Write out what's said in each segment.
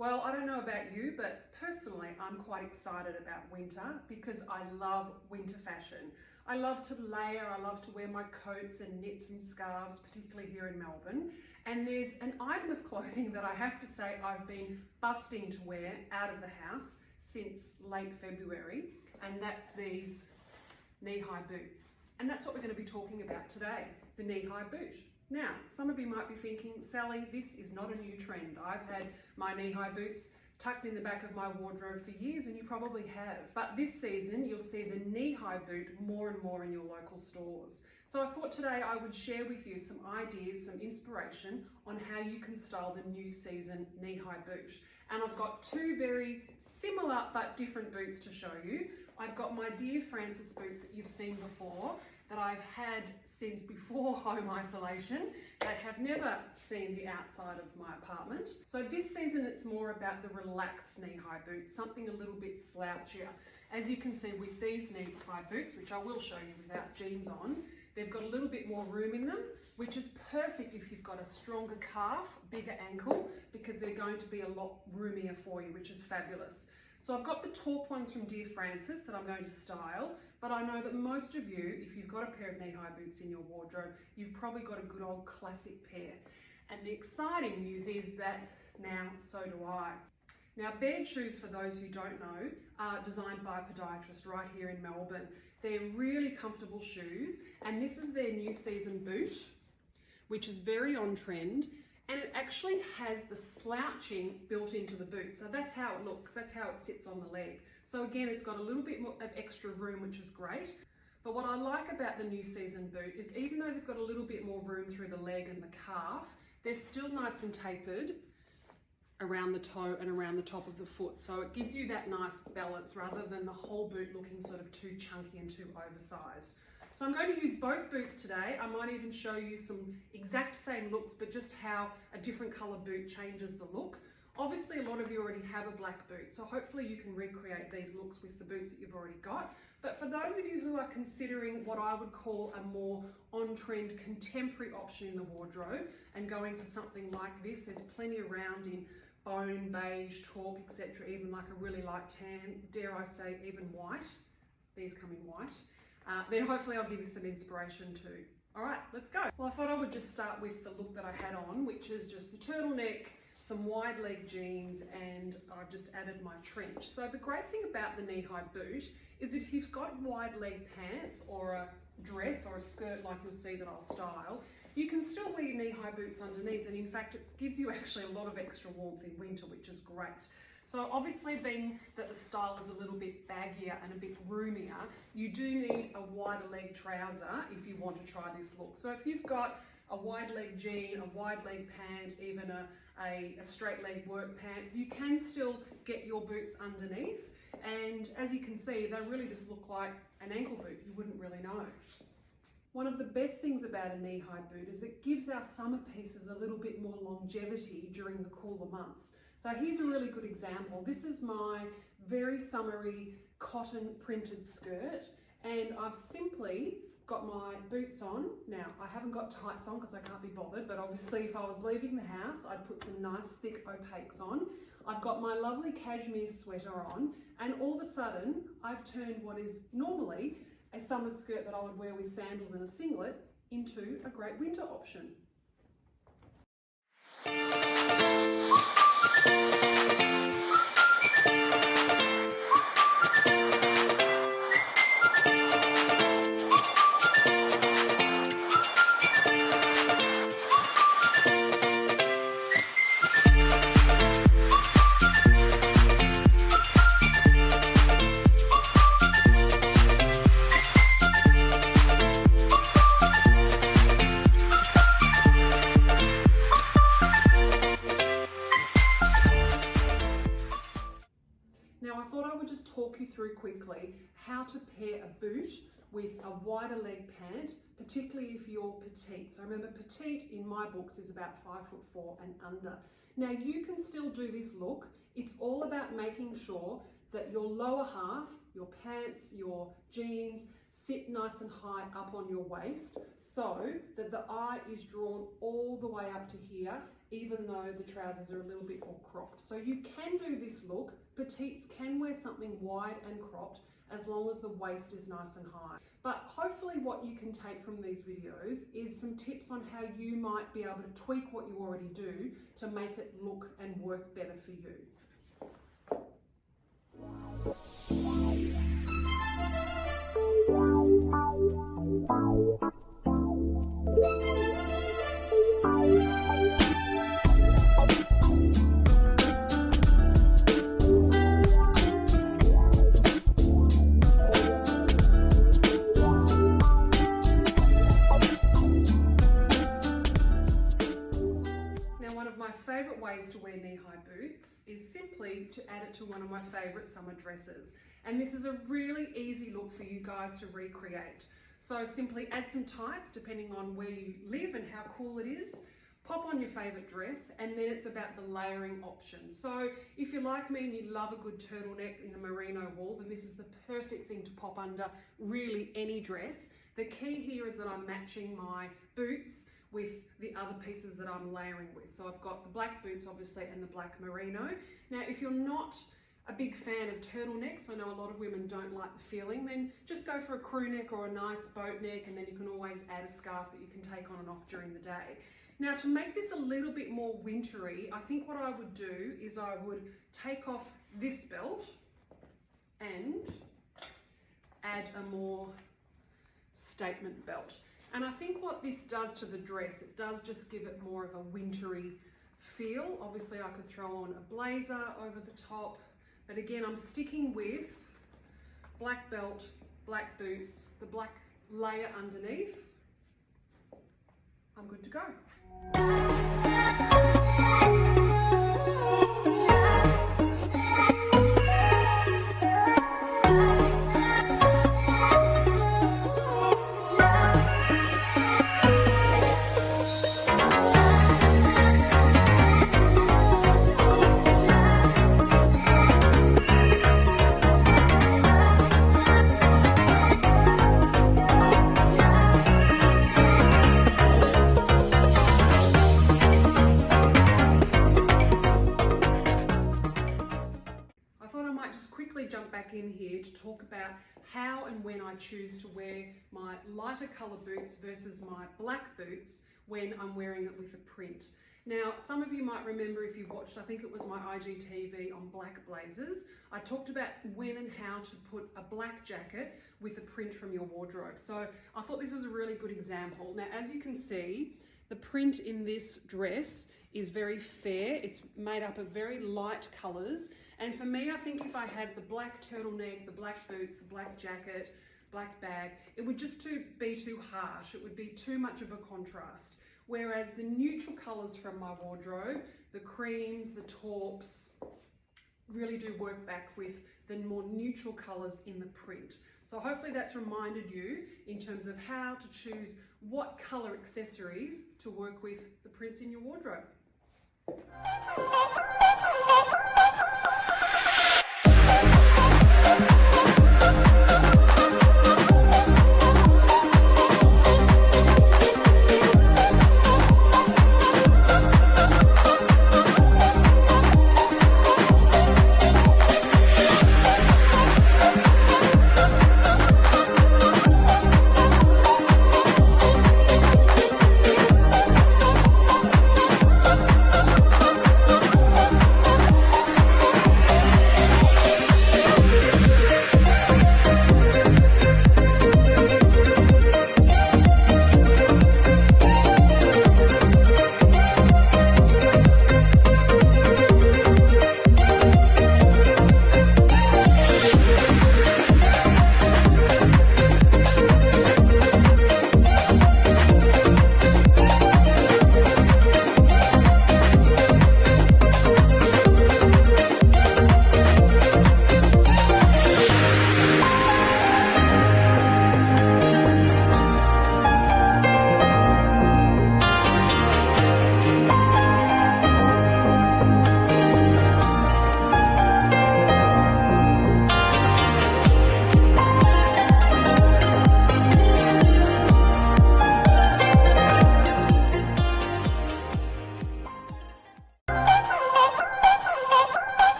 Well, I don't know about you, but personally, I'm quite excited about winter because I love winter fashion. I love to layer, I love to wear my coats and knits and scarves, particularly here in Melbourne. And there's an item of clothing that I have to say I've been busting to wear out of the house since late February, and that's these knee-high boots. And that's what we're going to be talking about today, the knee-high boot. Now, some of you might be thinking, Sally, this is not a new trend. I've had my knee-high boots tucked in the back of my wardrobe for years, and you probably have. But this season, you'll see the knee-high boot more and more in your local stores. So I thought today I would share with you some ideas, some inspiration on how you can style the new season knee-high boot. And I've got two very similar but different boots to show you. I've got my Dear Frances boots that you've seen before, that I've had since before home isolation, that have never seen the outside of my apartment. So this season it's more about the relaxed knee-high boots, something a little bit slouchier. As you can see with these knee-high boots, which I will show you without jeans on, they've got a little bit more room in them, which is perfect if you've got a stronger calf, bigger ankle, because they're going to be a lot roomier for you, which is fabulous. So I've got the taupe ones from Dear Frances that I'm going to style, but I know that most of you, if you've got a pair of knee-high boots in your wardrobe, you've probably got a good old classic pair. And the exciting news is that now so do I. Now, Baird shoes, for those who don't know, are designed by a podiatrist right here in Melbourne. They're really comfortable shoes, and this is their new season boot, which is very on trend. And it actually has the slouching built into the boot. So that's how it looks, that's how it sits on the leg. So again, it's got a little bit more of extra room, which is great. But what I like about the new season boot is even though they've got a little bit more room through the leg and the calf, they're still nice and tapered around the toe and around the top of the foot. So it gives you that nice balance rather than the whole boot looking sort of too chunky and too oversized. So I'm going to use both boots today. I might even show you some exact same looks, but just how a different colour boot changes the look. Obviously, a lot of you already have a black boot, so hopefully you can recreate these looks with the boots that you've already got. But for those of you who are considering what I would call a more on-trend contemporary option in the wardrobe and going for something like this, there's plenty around in bone, beige, taupe, etc., even like a really light tan, dare I say even white. These come in white. Then hopefully I'll give you some inspiration too. All right, let's go. Well, I thought I would just start with the look that I had on, which is just the turtleneck, some wide leg jeans, and I've just added my trench. So the great thing about the knee-high boot is if you've got wide leg pants or a dress or a skirt like you'll see that I'll style, you can still wear your knee-high boots underneath, and in fact it gives you actually a lot of extra warmth in winter, which is great. So obviously being that the style is a little bit baggier and a bit roomier, you do need a wider leg trouser if you want to try this look. So if you've got a wide leg jean, a wide leg pant, even a straight leg work pant, you can still get your boots underneath. And as you can see, they really just look like an ankle boot. You wouldn't really know. One of the best things about a knee-high boot is it gives our summer pieces a little bit more longevity during the cooler months. So here's a really good example. This is my very summery cotton printed skirt, and I've simply got my boots on. Now, I haven't got tights on because I can't be bothered, but obviously if I was leaving the house, I'd put some nice thick opaques on. I've got my lovely cashmere sweater on, and all of a sudden, I've turned what is normally a summer skirt that I would wear with sandals and a singlet into a great winter option. Talk you through quickly how to pair a boot with a wider leg pant, particularly if you're petite. So remember, petite in my books is about 5'4" and under. Now you can still do this look. It's all about making sure that your lower half, your pants, your jeans, sit nice and high up on your waist so that the eye is drawn all the way up to here even though the trousers are a little bit more cropped. So you can do this look. Petites can wear something wide and cropped as long as the waist is nice and high. But hopefully what you can take from these videos is some tips on how you might be able to tweak what you already do to make it look and work better for you. Ways to wear knee-high boots is simply to add it to one of my favourite summer dresses, and this is a really easy look for you guys to recreate. So simply add some tights depending on where you live and how cool it is, pop on your favourite dress, and then it's about the layering options. So if you're like me and you love a good turtleneck in a merino wool, then this is the perfect thing to pop under really any dress. The key here is that I'm matching my boots with the other pieces that I'm layering with. So I've got the black boots obviously and the black merino. Now if you're not a big fan of turtlenecks, I know a lot of women don't like the feeling, then just go for a crew neck or a nice boat neck, and then you can always add a scarf that you can take on and off during the day. Now to make this a little bit more wintry, I think what I would do is I would take off this belt and add a more statement belt. And I think what this does to the dress, it does just give it more of a wintry feel. Obviously I could throw on a blazer over the top, but again, I'm sticking with black belt, black boots, the black layer underneath. I'm good to go. In here to talk about how and when I choose to wear my lighter colour boots versus my black boots when I'm wearing it with a print. Now, some of you might remember if you watched, I think it was my IGTV on black blazers, I talked about when and how to put a black jacket with a print from your wardrobe. So I thought this was a really good example. Now, as you can see, the print in this dress is very fair. It's made up of very light colours. And for me, I think if I had the black turtleneck, the black boots, the black jacket, black bag, it would just be too harsh. It would be too much of a contrast. Whereas the neutral colours from my wardrobe, the creams, the taupes, really do work back with the more neutral colours in the print. So hopefully that's reminded you in terms of how to choose what colour accessories to work with the prints in your wardrobe.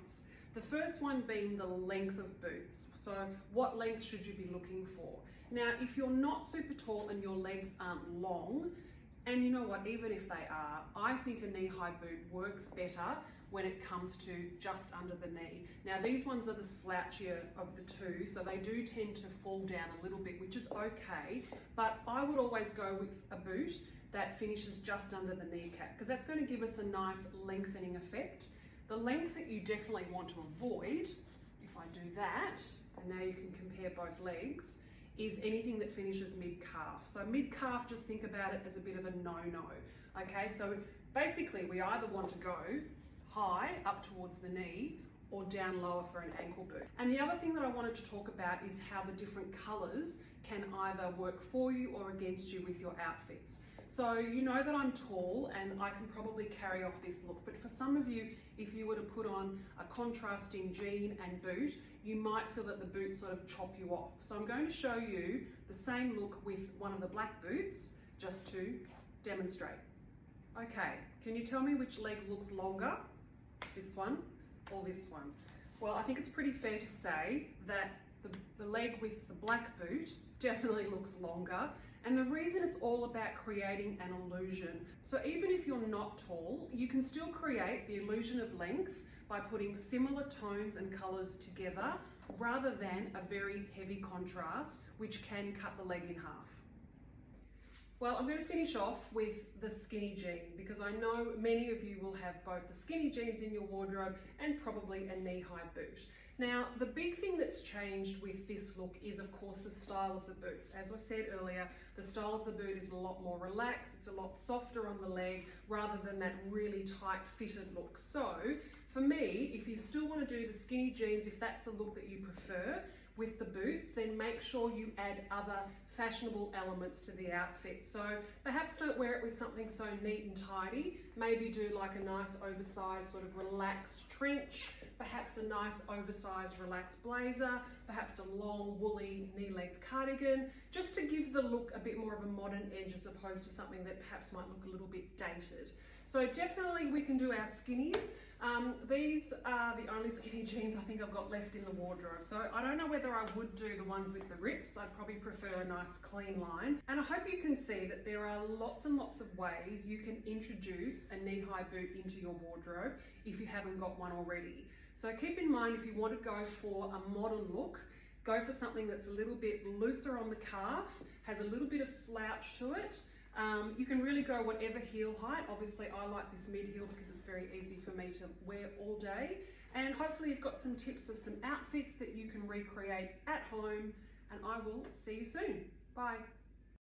points. The first one being the length of boots. So what length should you be looking for? Now, if you're not super tall and your legs aren't long, and you know what, even if they are, I think a knee-high boot works better when it comes to just under the knee. Now, these ones are the slouchier of the two, so they do tend to fall down a little bit, which is okay, but I would always go with a boot that finishes just under the kneecap, because that's going to give us a nice lengthening effect. The length that you definitely want to avoid, if I do that, and now you can compare both legs, is anything that finishes mid-calf. So mid-calf, just think about it as a bit of a no-no. Okay, so basically we either want to go high up towards the knee or down lower for an ankle boot. And the other thing that I wanted to talk about is how the different colours can either work for you or against you with your outfits. So you know that I'm tall and I can probably carry off this look, but for some of you, if you were to put on a contrasting jean and boot, you might feel that the boots sort of chop you off. So I'm going to show you the same look with one of the black boots, just to demonstrate. Okay, can you tell me which leg looks longer? This one or this one? Well, I think it's pretty fair to say that the leg with the black boot definitely looks longer. And the reason it's all about creating an illusion. So even if you're not tall, you can still create the illusion of length by putting similar tones and colours together rather than a very heavy contrast, which can cut the leg in half. Well, I'm going to finish off with the skinny jean, because I know many of you will have both the skinny jeans in your wardrobe and probably a knee-high boot. Now, the big thing that's changed with this look is, of course, the style of the boot. As I said earlier, the style of the boot is a lot more relaxed, it's a lot softer on the leg, rather than that really tight fitted look. So, for me, if you still want to do the skinny jeans, if that's the look that you prefer, with the boots, then make sure you add other fashionable elements to the outfit. So perhaps don't wear it with something so neat and tidy. Maybe do like a nice oversized sort of relaxed trench, perhaps a nice oversized relaxed blazer, perhaps a long woolly knee-length cardigan, just to give the look a bit more of a modern edge as opposed to something that perhaps might look a little bit dated. So definitely we can do our skinnies. These are the only skinny jeans I think I've got left in the wardrobe. So I don't know whether I would do the ones with the rips. I'd probably prefer a nice clean line. And I hope you can see that there are lots and lots of ways you can introduce a knee-high boot into your wardrobe if you haven't got one already. So keep in mind, if you want to go for a modern look, go for something that's a little bit looser on the calf, has a little bit of slouch to it. You can really go whatever heel height. Obviously I like this mid heel because it's very easy for me to wear all day. And hopefully you've got some tips of some outfits that you can recreate at home, and I will see you soon. Bye.